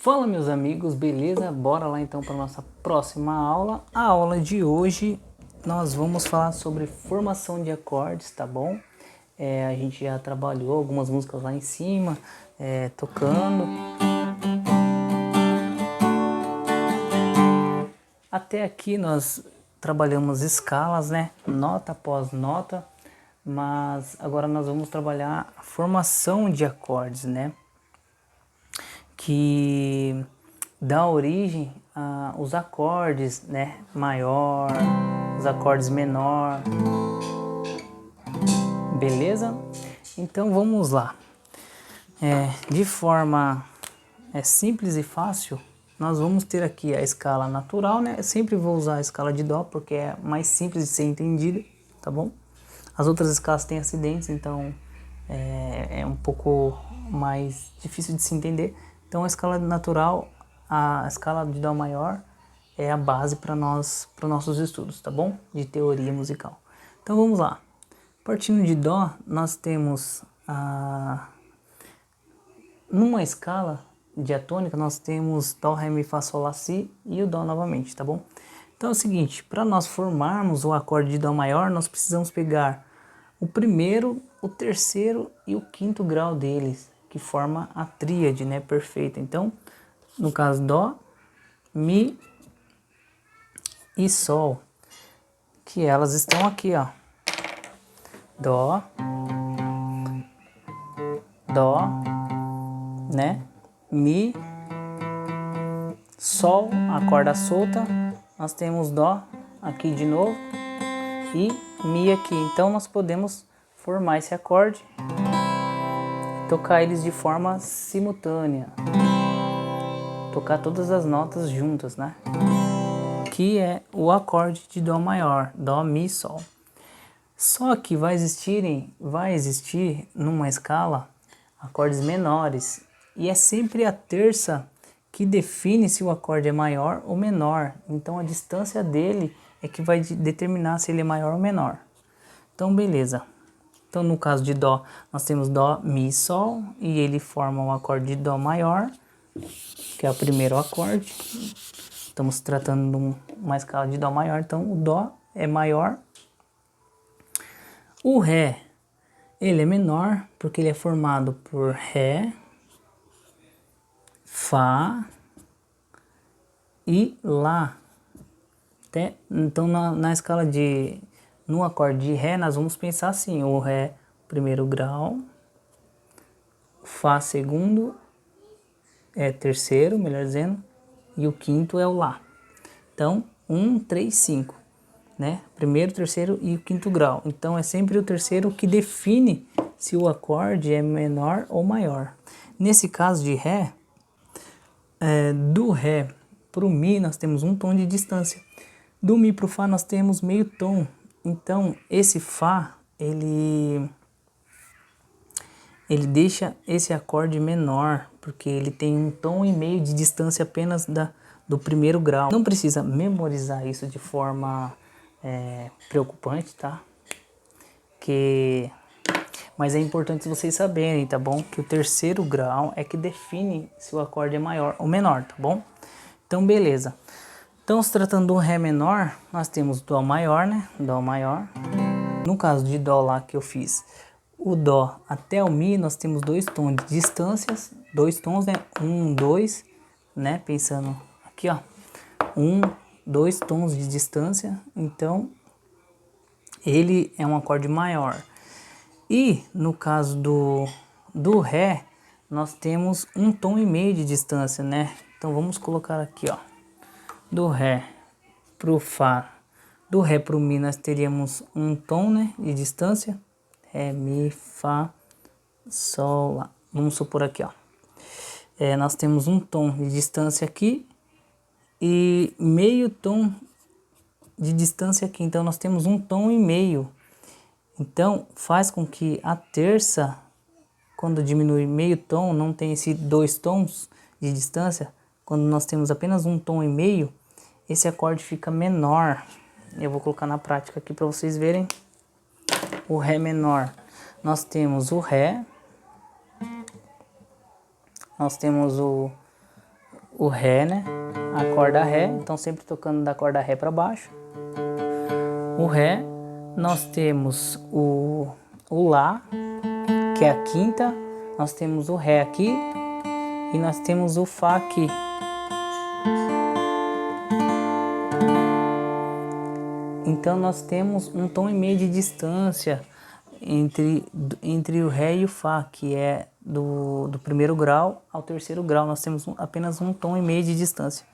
Fala, meus amigos, beleza? Bora lá então para nossa próxima aula. A aula de hoje nós vamos falar sobre formação de acordes, tá bom? A gente já trabalhou algumas músicas lá em cima, tocando. Até aqui nós trabalhamos escalas, né? Nota após nota, mas agora nós vamos trabalhar a formação de acordes, né? Que dá origem aos acordes, né? Maior, os acordes menor, beleza? Então vamos lá. De forma simples e fácil, nós vamos ter aqui a escala natural, né? Eu sempre vou usar a escala de dó porque é mais simples de ser entendida, tá bom? As outras escalas têm acidentes, então é um pouco mais difícil de se entender. Então a escala natural, a escala de dó maior é a base para nossos estudos, tá bom? De teoria musical. Então vamos lá. Partindo de dó, nós temos numa escala diatônica, nós temos dó, ré, mi, fá, sol, lá, si e o dó novamente, tá bom? Então é o seguinte, para nós formarmos o acorde de dó maior, nós precisamos pegar o primeiro, o terceiro e o quinto grau deles, que forma a tríade, né, perfeita. Então, no caso, dó, mi e sol, que elas estão aqui, ó. Dó, dó, né, mi, sol, a corda solta, nós temos dó aqui de novo e mi aqui. Então nós podemos formar esse acorde, tocar eles de forma simultânea, tocar todas as notas juntas, né? Que é o acorde de dó maior, dó, mi, sol. Só que vai existir numa escala acordes menores e é sempre a terça que define se o acorde é maior ou menor. Então a distância dele é que vai determinar se ele é maior ou menor. Então beleza. Então no caso de dó, nós temos dó, mi, sol e ele forma o acorde de dó maior, que é o primeiro acorde. Estamos tratando de uma escala de dó maior, então o dó é maior. O ré, ele é menor porque ele é formado por ré, fá e lá. Então na escala no acorde de ré nós vamos pensar assim, o ré primeiro grau, fá segundo, terceiro, melhor dizendo, e o quinto é o lá. Então 1, 3, 5, né? Primeiro, terceiro e o quinto grau. Então é sempre o terceiro que define se o acorde é menor ou maior. Nesse caso de ré, do ré para o mi nós temos um tom de distância. Do mi para o fá nós temos meio tom. Então esse fá, ele deixa esse acorde menor, porque ele tem um tom e meio de distância apenas do primeiro grau. Não precisa memorizar isso de forma preocupante, tá? Mas é importante vocês saberem, tá bom? Que o terceiro grau é que define se o acorde é maior ou menor, tá bom? Então, beleza. Então, se tratando do ré menor, nós temos dó maior, né? Dó maior. No caso de dó lá que eu fiz, o dó até o mi, nós temos dois tons de distâncias, dois tons, né? 1, 2, né? Pensando aqui, ó. 1, 2 tons de distância, então ele é um acorde maior. E no caso do ré, nós temos um tom e meio de distância, né? Então vamos colocar aqui, ó. Do ré pro fá, do ré pro mi nós teríamos um tom, né, de distância. Ré, mi, fá, sol, lá. Vamos supor aqui, ó. Nós temos um tom de distância aqui e meio tom de distância aqui. Então nós temos um tom e meio. Então faz com que a terça, quando diminui meio tom, não tem esses dois tons de distância. Quando nós temos apenas um tom e meio, esse acorde fica menor. Eu vou colocar na prática aqui para vocês verem. O ré menor, nós temos o ré, nós temos o Ré, né? A corda Ré, então sempre tocando da corda Ré para baixo. O Ré, nós temos o Lá, que é a quinta, nós temos o Ré aqui e nós temos o Fá aqui. Então nós temos um tom e meio de distância entre o Ré e o Fá, que é do primeiro grau ao terceiro grau. Nós temos apenas um tom e meio de distância.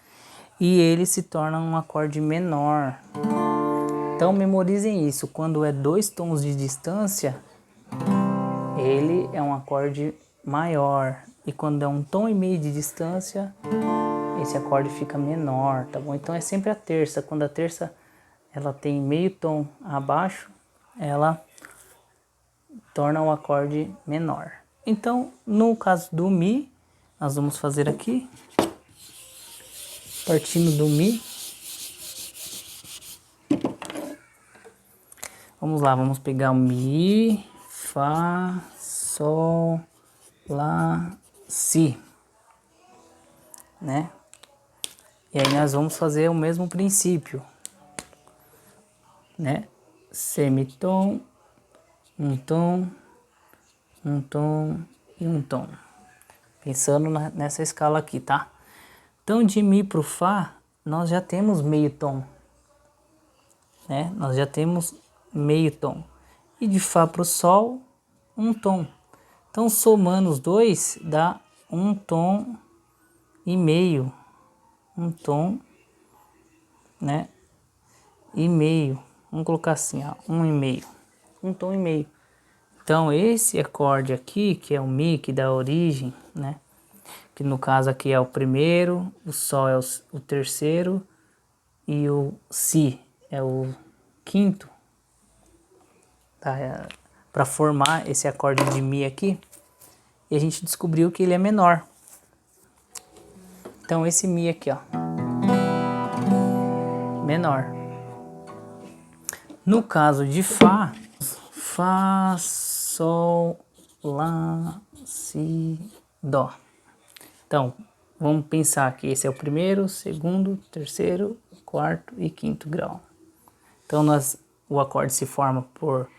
E ele se torna um acorde menor. Então memorizem isso, quando é 2 tons de distância, ele é um acorde maior. E quando é 1 tom e meio de distância, esse acorde fica menor, tá bom? Então é sempre a terça. Quando a terça ela tem meio tom abaixo, ela torna o acorde menor. Então, no caso do Mi, nós vamos fazer aqui, partindo do Mi. Vamos lá, vamos pegar o Mi, Fá, Sol, Lá, Si, né? E aí nós vamos fazer o mesmo princípio, né? Semitom, um tom, um tom e um tom. Pensando nessa escala aqui, tá? Então de Mi pro Fá, nós já temos meio tom, né? Nós já temos meio tom. E de Fá pro Sol, um tom. Então somando os dois dá um tom e meio. Um tom, né? E meio. Vamos colocar assim, ó, 1,5. Um tom e meio. Então esse acorde aqui, que é o Mi, que dá origem, né? Que no caso aqui é o primeiro, o Sol é o terceiro e o Si é o quinto. Tá? Para formar esse acorde de Mi aqui, e a gente descobriu que ele é menor. Então esse Mi aqui, ó, menor. No caso de Fá, Fá, Sol, Lá, Si, Dó. Então, vamos pensar que esse é o primeiro, segundo, terceiro, quarto e quinto grau. Então, o acorde se forma por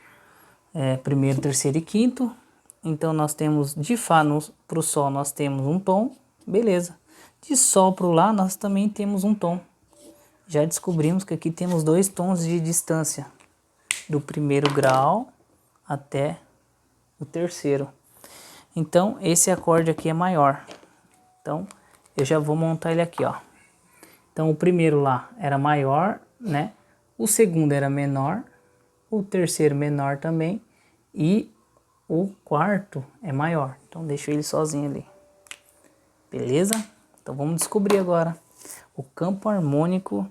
primeiro, terceiro e quinto. Então, nós temos de Fá para o Sol, nós temos um tom, beleza. De Sol para o Lá, nós também temos um tom. Já descobrimos que aqui temos 2 tons de distância, do primeiro grau até o terceiro. Então, esse acorde aqui é maior. Então, eu já vou montar ele aqui, ó. Então, o primeiro lá era maior, né? O segundo era menor, o terceiro menor também e o quarto é maior. Então, deixo ele sozinho ali. Beleza? Então, vamos descobrir agora o campo harmônico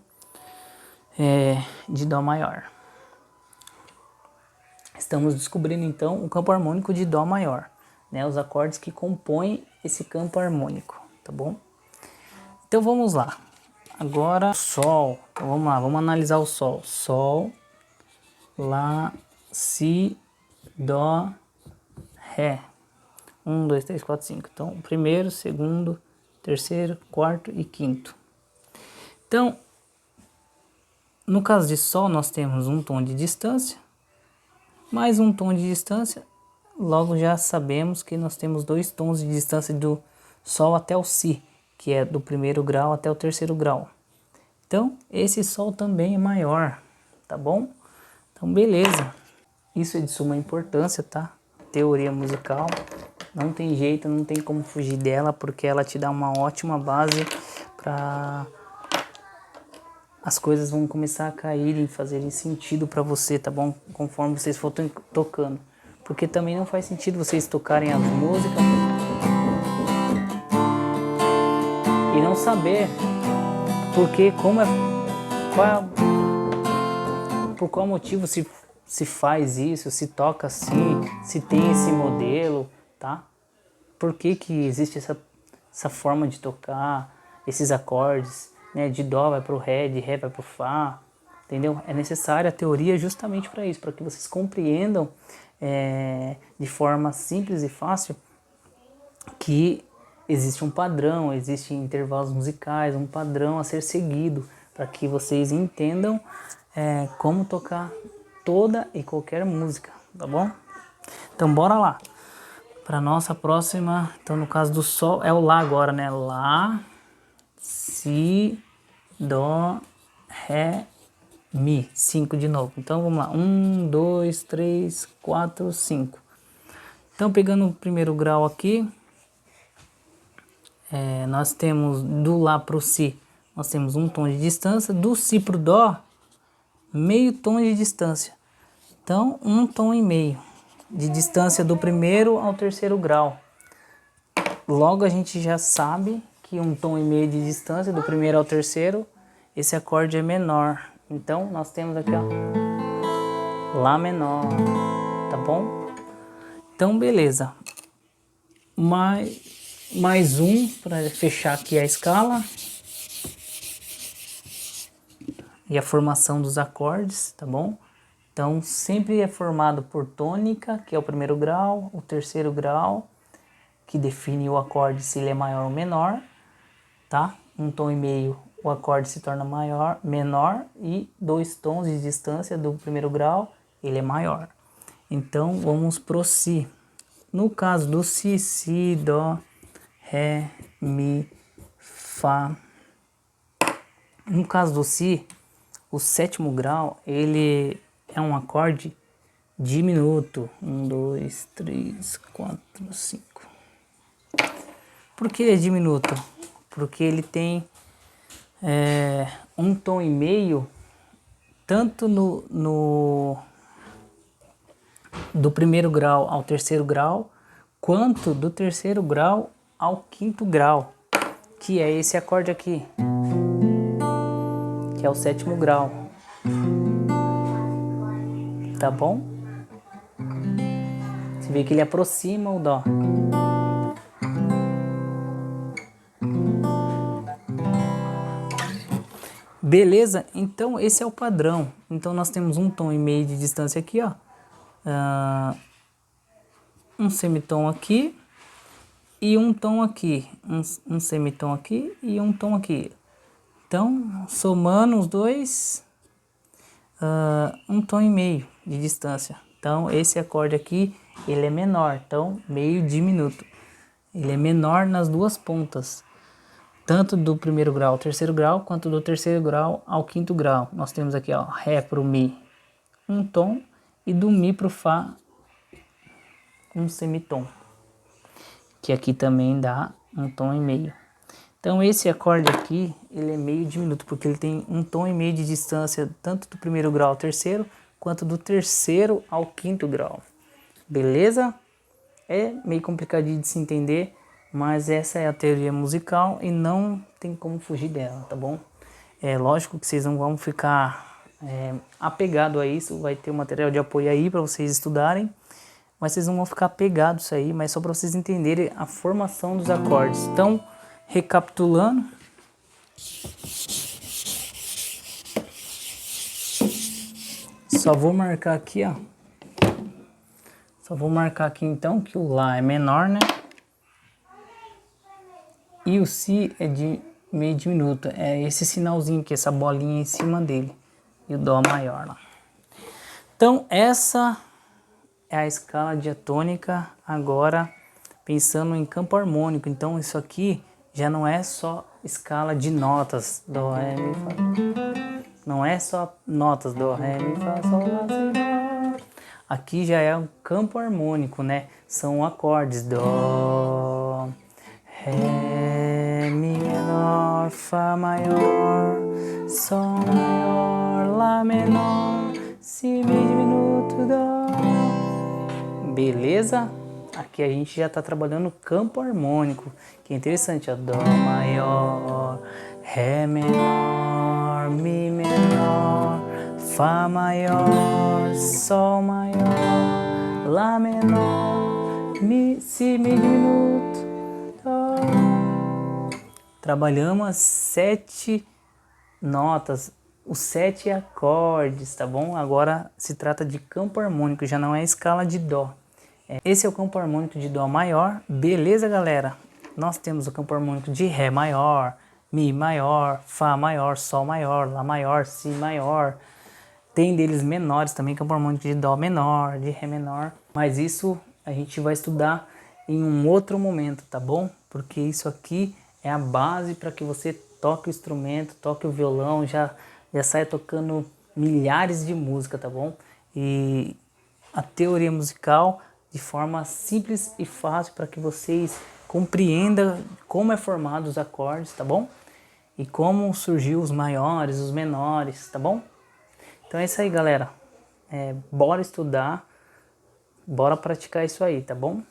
de Dó maior. Estamos descobrindo então o campo harmônico de Dó maior, né? Os acordes que compõem esse campo harmônico, tá bom? Então vamos lá. Agora Sol. Então vamos lá, vamos analisar o Sol. Sol, Lá, Si, Dó, Ré. 1, 2, 3, 4, 5. Então, o primeiro, segundo, terceiro, quarto e quinto. Então, no caso de Sol, nós temos um tom de distância, mais um tom de distância. Logo já sabemos que nós temos 2 tons de distância do Sol até o Si, que é do primeiro grau até o terceiro grau. Então, esse Sol também é maior, tá bom? Então, beleza. Isso é de suma importância, tá? Teoria musical. Não tem jeito, não tem como fugir dela, porque ela te dá uma ótima base para as coisas vão começar a cair e fazerem sentido para você, tá bom? Conforme vocês forem tocando. Porque também não faz sentido vocês tocarem as músicas e não saber porque por qual motivo se faz isso, se toca assim, se tem esse modelo, tá? Por que existe essa forma de tocar, esses acordes, né? De Dó vai pro Ré, de Ré vai pro Fá, entendeu? É necessária a teoria justamente para isso, para que vocês compreendam de forma simples e fácil que existe um padrão, existem intervalos musicais, um padrão a ser seguido, para que vocês entendam como tocar toda e qualquer música, tá bom? Então bora lá para nossa próxima. Então no caso do sol é o lá agora, né? Lá, si, dó, ré, mi. 5 de novo. Então vamos lá. 1, 2, 3, 4, 5. Então pegando o primeiro grau aqui, nós temos do lá para o si, nós temos um tom de distância. Do si para o dó, meio tom de distância. Então, um tom e meio de distância do primeiro ao terceiro grau. Logo a gente já sabe que um tom e meio de distância do primeiro ao terceiro, esse acorde é menor. Então, nós temos aqui, ó, lá menor, tá bom? Então, beleza. Mais um para fechar aqui a escala. E a formação dos acordes, tá bom? Então, sempre é formado por tônica, que é o primeiro grau, o terceiro grau, que define o acorde se ele é maior ou menor, tá? Um tom e meio, o acorde se torna menor, e 2 tons de distância do primeiro grau, ele é maior. Então, vamos pro si. No caso do si, si, dó, ré, mi, fá. No caso do si, o sétimo grau, ele é um acorde diminuto. 1, 2, 3, 4, 5. Por que ele é diminuto? Porque ele tem um tom e meio, tanto do primeiro grau ao terceiro grau, quanto do terceiro grau ao quinto grau, que é esse acorde aqui, que é o sétimo grau. Tá bom? Você vê que ele aproxima o dó. Beleza? Então esse é o padrão. Então nós temos um tom e meio de distância aqui, ó. Um semitom aqui e um tom aqui. Um semitom aqui e um tom aqui. Então, somando os dois, um tom e meio de distância. Então, esse acorde aqui, ele é menor. Então, meio diminuto. Ele é menor nas duas pontas. Tanto do primeiro grau ao terceiro grau, quanto do terceiro grau ao quinto grau. Nós temos aqui, ó, ré para o mi, um tom. E do mi para o fá, um semitom. Que aqui também dá um tom e meio. Então esse acorde aqui, ele é meio diminuto, porque ele tem um tom e meio de distância, tanto do primeiro grau ao terceiro, quanto do terceiro ao quinto grau. Beleza? É meio complicadinho de se entender, mas essa é a teoria musical e não tem como fugir dela, tá bom? É lógico que vocês não vão ficar apegado a isso, vai ter um material de apoio aí para vocês estudarem, mas vocês não vão ficar apegados a isso aí, mas só para vocês entenderem a formação dos acordes. Então, recapitulando, só vou marcar aqui, ó. Só vou marcar aqui então que o lá é menor, né? E o si é de meio diminuto. É esse sinalzinho aqui, essa bolinha em cima dele. E o dó maior lá. Então essa é a escala diatônica agora pensando em campo harmônico. Então isso aqui já não é só escala de notas. Dó, ré, mi, fá. Não é só notas. Dó, ré, mi, fá, sol, lá, si, dó. Aqui já é um campo harmônico, né? São acordes. Dó, ré, mi menor, fá maior, sol maior, lá menor, si mi diminuto, dó. Beleza? Aqui a gente já está trabalhando o campo harmônico, que é interessante, ó. Dó maior, ré menor, mi menor, fá maior, sol maior, lá menor, si mi diminuto, dó. Trabalhamos as 7 notas, os 7 acordes, tá bom? Agora se trata de campo harmônico, já não é escala de dó. Esse é o campo harmônico de dó maior. Beleza, galera? nós temos o campo harmônico de Ré maior, Mi maior, Fá maior, Sol maior, Lá maior, Si maior. Tem deles menores também, campo harmônico de Dó menor, de Ré menor. Mas isso a gente vai estudar em um outro momento, tá bom? Porque isso aqui é a base para que você toque o instrumento, toque o violão, já saia tocando milhares de músicas, tá bom? E a teoria musical de forma simples e fácil para que vocês compreendam como é formado os acordes, tá bom? E como surgiu os maiores, os menores, tá bom? Então é isso aí, galera. Bora estudar, bora praticar isso aí, tá bom?